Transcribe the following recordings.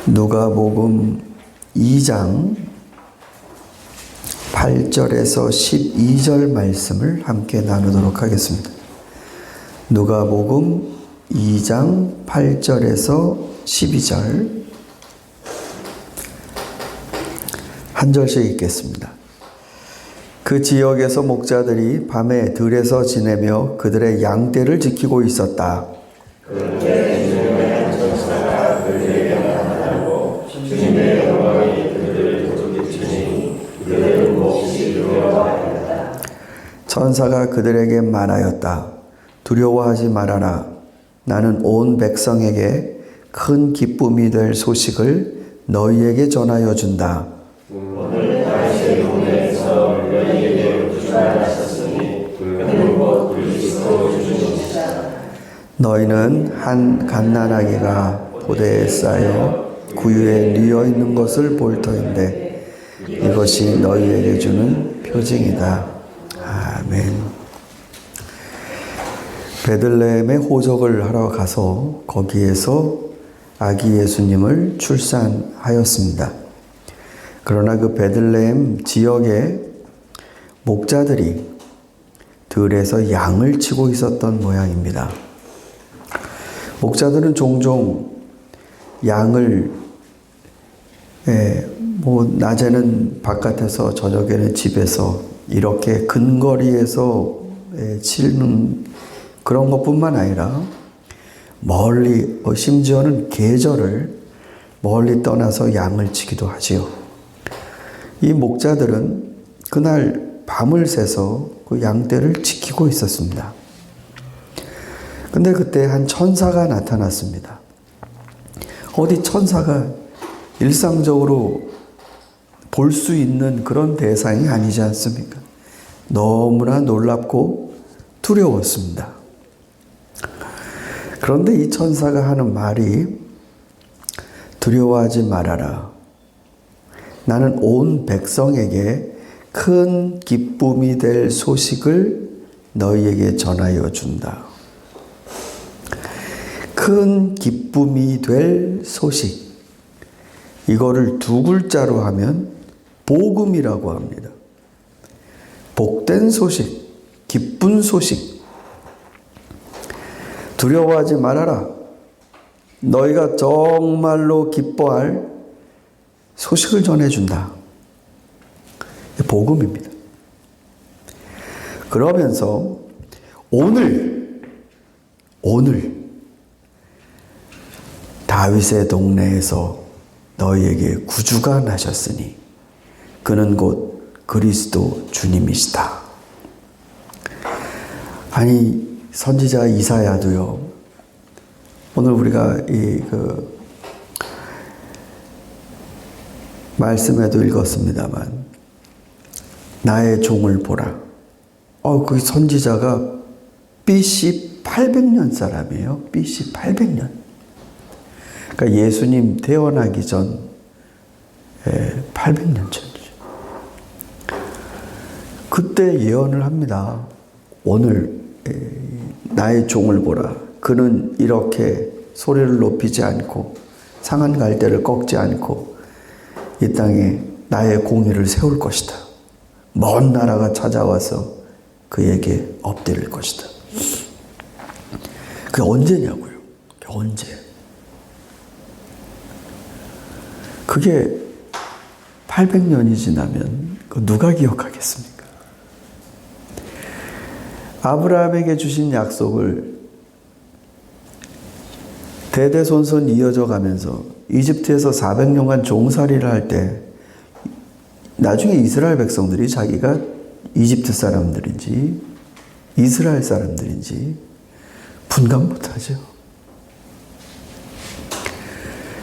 누가복음 2장 8절에서 12절 말씀을 함께 나누도록 하겠습니다. 누가복음 2장 8절에서 12절 한 절씩 읽겠습니다. 그 지역에서 목자들이 밤에 들에서 지내며 그들의 양떼를 지키고 있었다. 그런데 주님의 한 천사가 그들에게 나타나고 주님의 영광이 그들을 도둑이치니 그들은 몹시 두려워하였다. 천사가 그들에게 말하였다. 두려워하지 말아라. 나는 온 백성에게 큰 기쁨이 될 소식을 너희에게 전하여 준다. 오늘 다윗의 동네에서 너희에게 구주가 나셨으니 그는 곧 그리스도 주님이시다. 너희는 한 갓난아기가 보대에 쌓여 구유에 뉘어 있는 것을 볼 터인데 이것이 너희에게 주는 표징이다. 아멘. 베들레헴에 호적을 하러 가서 거기에서 아기 예수님을 출산하였습니다. 그러나 그 베들레헴 지역의 목자들이 들에서 양을 치고 있었던 모양입니다. 목자들은 종종 양을 낮에는 바깥에서 저녁에는 집에서 이렇게 근거리에서 치는 그런 것뿐만 아니라 멀리 심지어는 계절을 멀리 떠나서 양을 치기도 하지요. 이 목자들은 그날 밤을 새서 그 양떼를 지키고 있었습니다. 근데 그때 한 천사가 나타났습니다. 어디 천사가 일상적으로 볼 수 있는 그런 대상이 아니지 않습니까? 너무나 놀랍고 두려웠습니다. 그런데 이 천사가 하는 말이 두려워하지 말아라. 나는 온 백성에게 큰 기쁨이 될 소식을 너희에게 전하여 준다. 큰 기쁨이 될 소식. 이거를 두 글자로 하면 복음이라고 합니다. 복된 소식, 기쁜 소식. 두려워하지 말아라. 너희가 정말로 기뻐할 소식을 전해준다. 복음입니다. 그러면서 오늘 다윗의 동네에서 너희에게 구주가 나셨으니 그는 곧 그리스도 주님이시다. 아니 선지자 이사야도요. 오늘 우리가 말씀에도 읽었습니다만 나의 종을 보라. 그 선지자가 BC 800년 사람이에요. BC 800년. 그러니까 예수님 태어나기 전 800년 전이죠. 그때 예언을 합니다. 오늘 나의 종을 보라. 그는 이렇게 소리를 높이지 않고 상한 갈대를 꺾지 않고 이 땅에 나의 공의를 세울 것이다. 먼 나라가 찾아와서 그에게 엎드릴 것이다. 그게 언제냐고요? 그게 언제? 그게 800년이 지나면 누가 기억하겠습니까? 아브라함에게 주신 약속을 대대손손 이어져 가면서 이집트에서 400년간 종살이를 할 때 나중에 이스라엘 백성들이 자기가 이집트 사람들인지 이스라엘 사람들인지 분간 못하죠.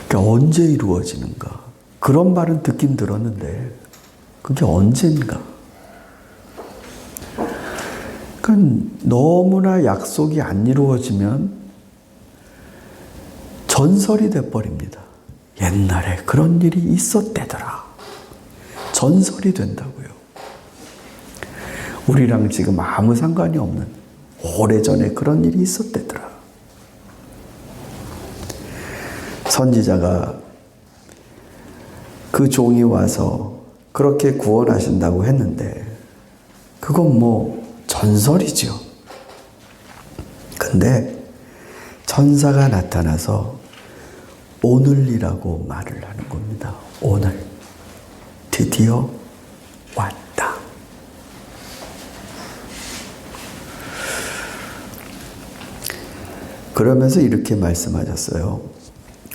그러니까 언제 이루어지는가? 그런 말은 듣긴 들었는데 그게 언젠가? 그러니까 너무나 약속이 안 이루어지면 전설이 돼버립니다. 옛날에 그런 일이 있었대더라. 전설이 된다고요. 우리랑 지금 아무 상관이 없는 오래전에 그런 일이 있었대더라. 선지자가 그 종이 와서 그렇게 구원하신다고 했는데 그건 뭐 전설이죠. 근데 천사가 나타나서 오늘이라고 말을 하는 겁니다. 오늘 드디어 왔다. 그러면서 이렇게 말씀하셨어요.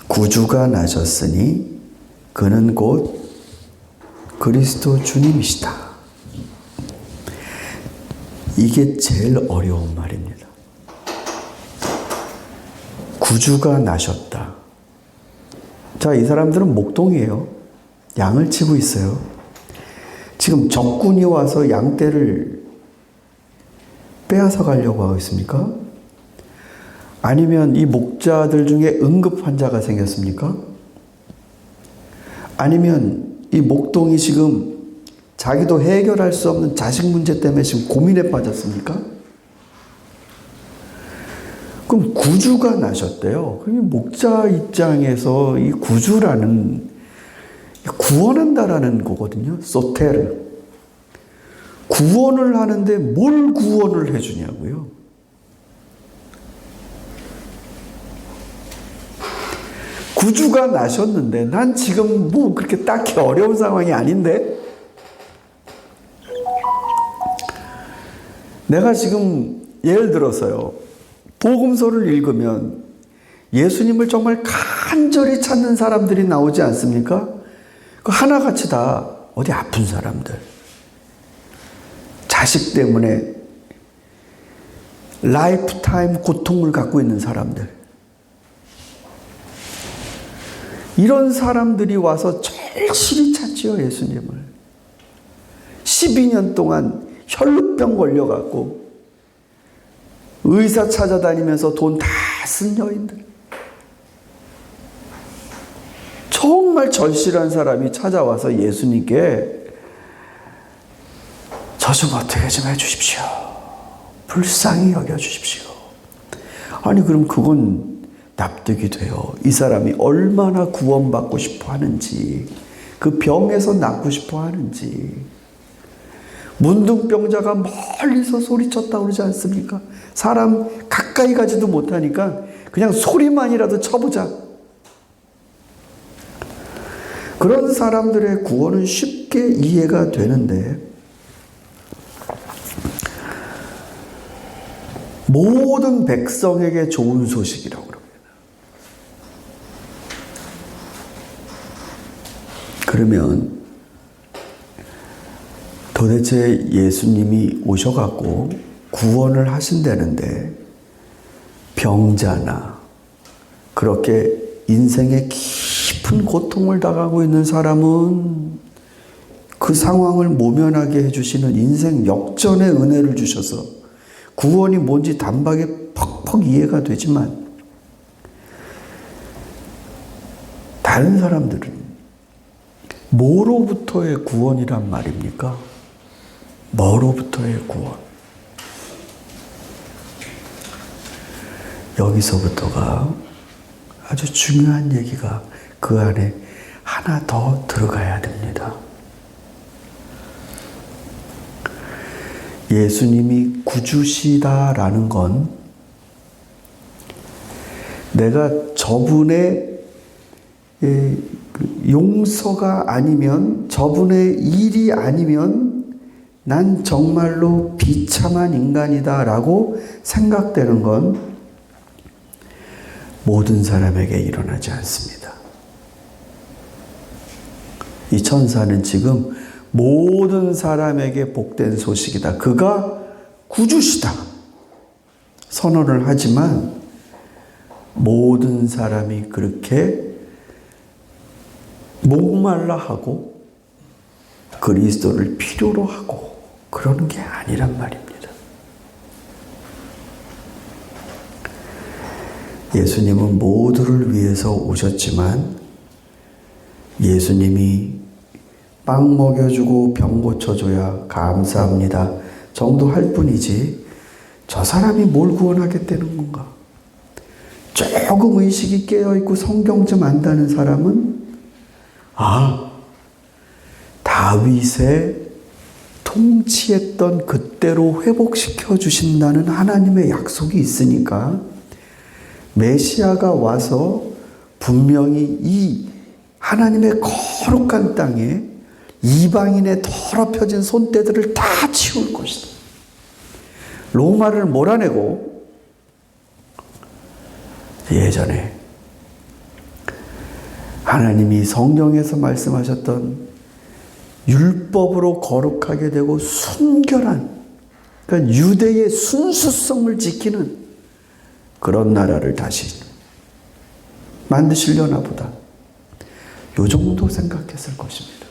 구주가 나셨으니 그는 곧 그리스도 주님이시다. 이게 제일 어려운 말입니다. 구주가 나셨다. 자, 이 사람들은 목동이에요. 양을 치고 있어요. 지금 적군이 와서 양떼를 빼앗아 가려고 하고 있습니까? 아니면 이 목자들 중에 응급 환자가 생겼습니까? 아니면 이 목동이 지금 자기도 해결할 수 없는 자식 문제 때문에 지금 고민에 빠졌습니까? 그럼 구주가 나셨대요. 그럼 목자 입장에서 이 구주라는 구원한다라는 거거든요. 소테르. 구원을 하는데 뭘 구원을 해주냐고요. 구주가 나셨는데 난 지금 뭐 그렇게 딱히 어려운 상황이 아닌데 내가 지금 예를 들어서요. 복음서를 읽으면 예수님을 정말 간절히 찾는 사람들이 나오지 않습니까? 그 하나같이 다 어디 아픈 사람들, 자식 때문에 라이프타임 고통을 갖고 있는 사람들, 이런 사람들이 와서 절실히 찾지요, 예수님을. 12년 동안 혈루병 걸려갖고 의사 찾아다니면서 돈 다 쓴 여인들. 정말 절실한 사람이 찾아와서 예수님께 저 좀 어떻게 좀 해주십시오. 불쌍히 여겨주십시오. 아니 그럼 그건 납득이 돼요. 이 사람이 얼마나 구원받고 싶어 하는지, 그 병에서 낫고 싶어 하는지. 문둥병자가 멀리서 소리쳤다고 그러지 않습니까? 사람 가까이 가지도 못하니까 그냥 소리만이라도 쳐보자. 그런 사람들의 구원은 쉽게 이해가 되는데 모든 백성에게 좋은 소식이라고 그럽니다. 그러면 도대체 예수님이 오셔갖고 구원을 하신다는데 병자나 그렇게 인생의 깊은 고통을 당하고 있는 사람은 그 상황을 모면하게 해주시는 인생 역전의 은혜를 주셔서 구원이 뭔지 단박에 퍽퍽 이해가 되지만 다른 사람들은 뭐로부터의 구원이란 말입니까? 뭐로부터의 구원? 여기서부터가 아주 중요한 얘기가 그 안에 하나 더 들어가야 됩니다. 예수님이 구주시다라는 건 내가 저분의 용서가 아니면, 저분의 일이 아니면 난 정말로 비참한 인간이다라고 생각되는 건 모든 사람에게 일어나지 않습니다. 이 천사는 지금 모든 사람에게 복된 소식이다. 그가 구주시다. 선언을 하지만 모든 사람이 그렇게 목말라 하고 그리스도를 필요로 하고 그러는 게 아니란 말입니다. 예수님은 모두를 위해서 오셨지만 예수님이 빵 먹여주고 병 고쳐줘야 감사합니다 정도 할 뿐이지 저 사람이 뭘 구원하겠다는 건가? 조금 의식이 깨어있고 성경 좀 안다는 사람은 다윗의 통치했던 그때로 회복시켜 주신다는 하나님의 약속이 있으니까 메시아가 와서 분명히 이 하나님의 거룩한 땅에 이방인의 더럽혀진 손때들을 다 치울 것이다. 로마를 몰아내고 예전에 하나님이 성경에서 말씀하셨던 율법으로 거룩하게 되고 순결한, 그러니까 유대의 순수성을 지키는 그런 나라를 다시 만드시려나 보다. 요 정도 생각했을 것입니다.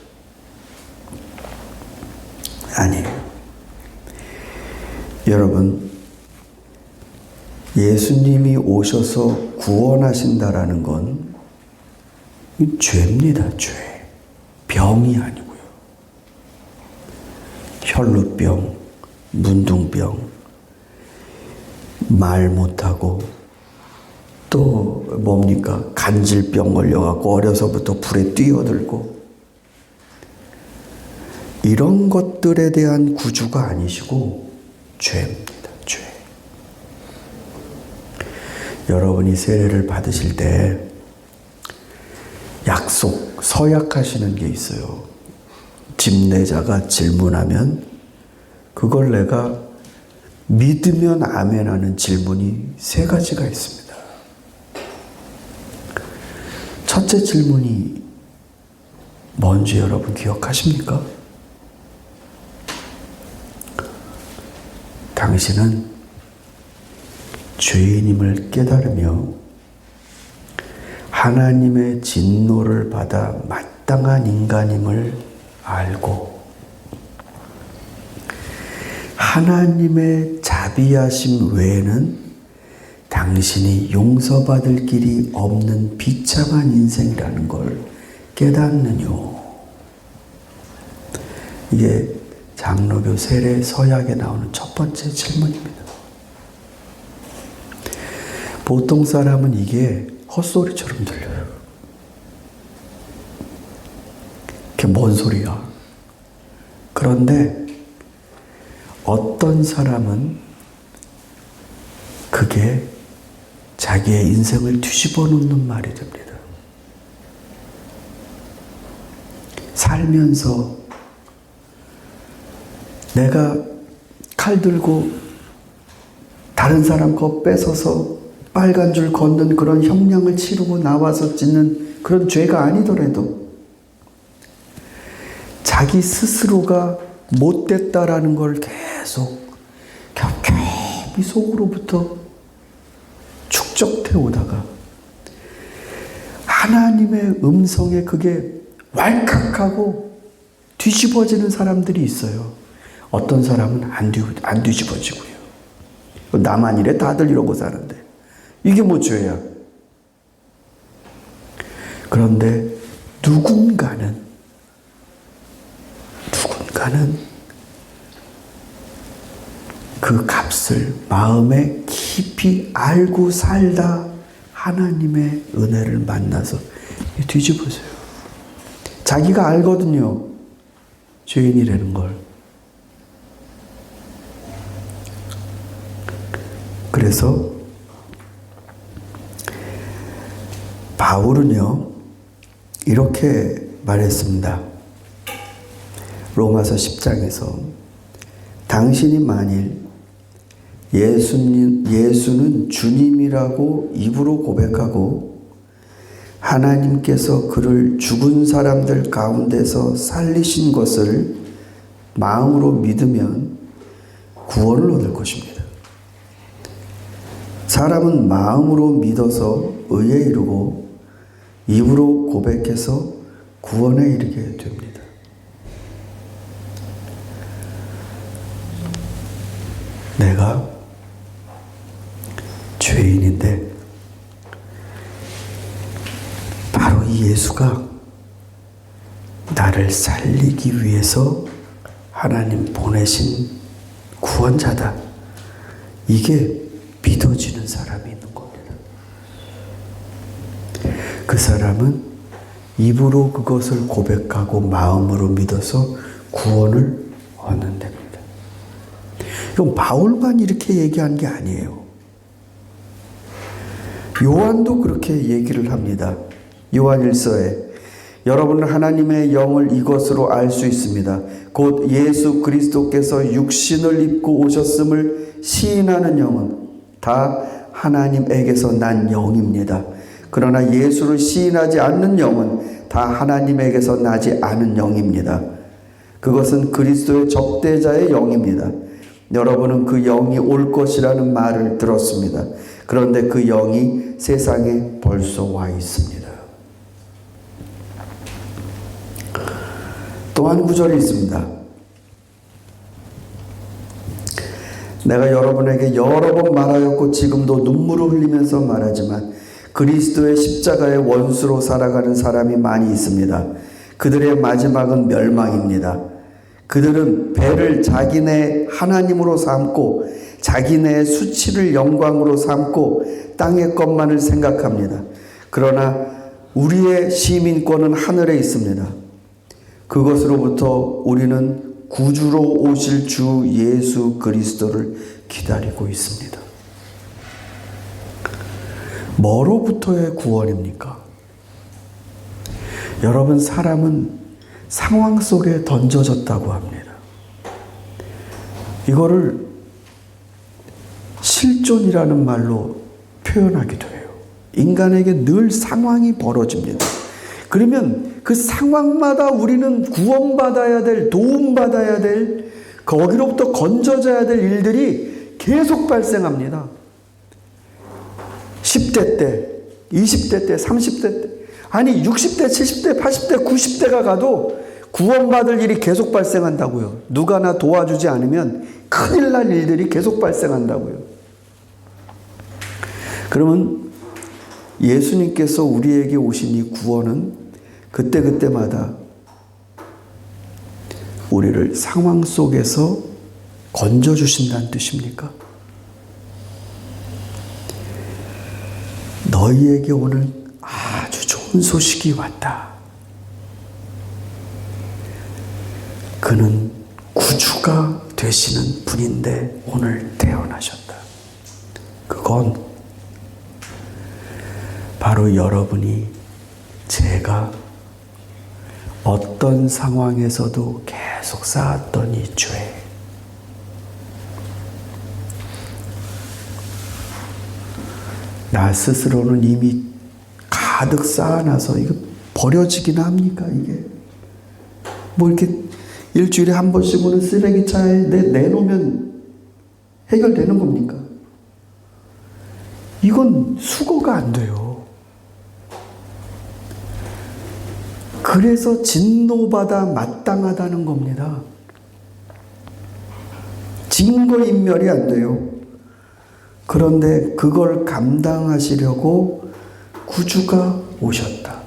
아니에요. 여러분, 예수님이 오셔서 구원하신다라는 건 죄입니다. 죄. 병이 아니고요. 혈루병, 문둥병, 말 못하고 또 뭡니까? 간질병 걸려갖고 어려서부터 불에 뛰어들고 이런 것들에 대한 구주가 아니시고 죄입니다. 죄. 여러분이 세례를 받으실 때 약속, 서약하시는 게 있어요. 집례자가 질문하면 그걸 내가 믿으면 아멘 하는 질문이 3가지가 있습니다. 첫째 질문이 뭔지 여러분 기억하십니까? 당신은 죄인임을 깨달으며 하나님의 진노를 받아 마땅한 인간임을 알고 하나님의 자비하심 외에는 당신이 용서받을 길이 없는 비참한 인생이라는 걸 깨닫느뇨. 이게 장로교 세례 서약에 나오는 첫 번째 질문입니다. 보통 사람은 이게 헛소리처럼 들려요. 그게 뭔 소리야? 그런데 어떤 사람은 그게 자기의 인생을 뒤집어 놓는 말이 됩니다. 살면서 내가 칼 들고 다른 사람 거 뺏어서 빨간 줄 걷는 그런 형량을 치르고 나와서 짓는 그런 죄가 아니더라도 자기 스스로가 못됐다라는 걸 계속 겹겹이 속으로부터 축적해 오다가 하나님의 음성에 그게 왈칵하고 뒤집어지는 사람들이 있어요. 어떤 사람은 안 뒤집어지고요. 나만 이래? 다들 이러고 사는데 이게 뭐 죄야? 그런데 누군가는 그 값을 마음에 깊이 알고 살다 하나님의 은혜를 만나서 뒤집어져요. 자기가 알거든요. 죄인이라는 걸. 그래서 바울은요, 이렇게 말했습니다. 로마서 10장에서 당신이 만일 예수는 주님이라고 입으로 고백하고 하나님께서 그를 죽은 사람들 가운데서 살리신 것을 마음으로 믿으면 구원을 얻을 것입니다. 사람은 마음으로 믿어서 의에 이르고 입으로 고백해서 구원에 이르게 됩니다. 내가 죄인인데 바로 이 예수가 나를 살리기 위해서 하나님 보내신 구원자다. 이게 믿어지는 사람이 있는 겁니다. 그 사람은 입으로 그것을 고백하고 마음으로 믿어서 구원을 얻는 됩니다. 이건 바울만 이렇게 얘기한 게 아니에요. 요한도 그렇게 얘기를 합니다. 요한 1서에 여러분은 하나님의 영을 이것으로 알 수 있습니다. 곧 예수 그리스도께서 육신을 입고 오셨음을 시인하는 영은 다 하나님에게서 난 영입니다. 그러나 예수를 시인하지 않는 영은 다 하나님에게서 나지 않은 영입니다. 그것은 그리스도의 적대자의 영입니다. 여러분은 그 영이 올 것이라는 말을 들었습니다. 그런데 그 영이 세상에 벌써 와 있습니다. 또 한 구절이 있습니다. 내가 여러분에게 여러 번 말하였고 지금도 눈물을 흘리면서 말하지만 그리스도의 십자가의 원수로 살아가는 사람이 많이 있습니다. 그들의 마지막은 멸망입니다. 그들은 배를 자기네 하나님으로 삼고 자기네의 수치를 영광으로 삼고 땅의 것만을 생각합니다. 그러나 우리의 시민권은 하늘에 있습니다. 그것으로부터 우리는 구주로 오실 주 예수 그리스도를 기다리고 있습니다. 뭐로부터의 구원입니까? 여러분, 사람은 상황 속에 던져졌다고 합니다. 이거를 실존이라는 말로 표현하기도 해요. 인간에게 늘 상황이 벌어집니다. 그러면 그 상황마다 우리는 구원받아야 될, 도움받아야 될, 거기로부터 건져져야 될 일들이 계속 발생합니다. 10대 때, 20대 때, 30대 때, 아니 60대, 70대, 80대, 90대가 가도 구원받을 일이 계속 발생한다고요. 누가 나 도와주지 않으면 큰일 날 일들이 계속 발생한다고요. 그러면 예수님께서 우리에게 오신 이 구원은 그때그때마다 우리를 상황 속에서 건져주신다는 뜻입니까? 너희에게 오늘 아주 좋은 소식이 왔다. 그는 구주가 되시는 분인데 오늘 태어나셨다. 그건 바로 여러분이, 제가 어떤 상황에서도 계속 쌓았던 이 죄, 나 스스로는 이미 가득 쌓아놔서 이거 버려지기나 합니까? 이게 뭐 이렇게 일주일에 한 번씩은 쓰레기차에 내놓으면 해결되는 겁니까? 이건 수거가 안 돼요. 그래서 진노받아 마땅하다는 겁니다. 증거인멸이 안 돼요. 그런데 그걸 감당하시려고 구주가 오셨다.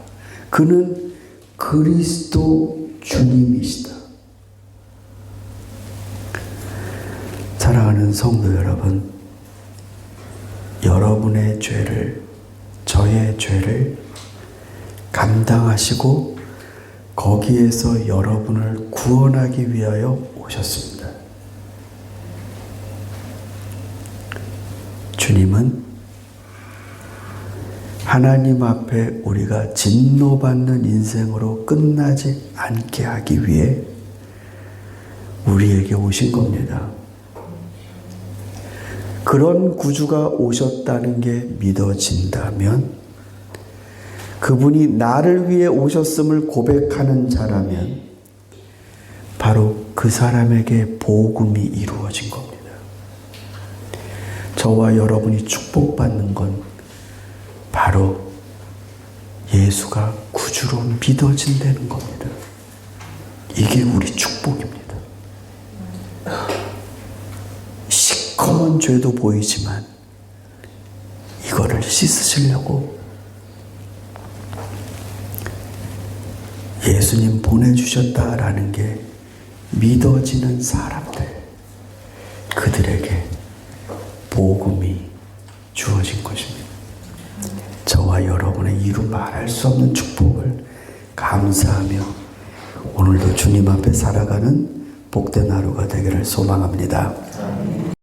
그는 그리스도 주님이시다. 사랑하는 성도 여러분, 여러분의 죄를, 저의 죄를 감당하시고 거기에서 여러분을 구원하기 위하여 오셨습니다. 주님은 하나님 앞에 우리가 진노받는 인생으로 끝나지 않게 하기 위해 우리에게 오신 겁니다. 그런 구주가 오셨다는 게 믿어진다면, 그분이 나를 위해 오셨음을 고백하는 자라면 바로 그 사람에게 복음이 이루어진 겁니다. 저와 여러분이 축복받는 건 바로 예수가 구주로 믿어진다는 겁니다. 이게 우리 축복입니다. 시커먼 죄도 보이지만 이거를 씻으시려고 예수님 보내주셨다라는 게 믿어지는 사람들, 그들에게 복음이 주어진 것입니다. 저와 여러분의 이루 말할 수 없는 축복을 감사하며 오늘도 주님 앞에 살아가는 복된 하루가 되기를 소망합니다.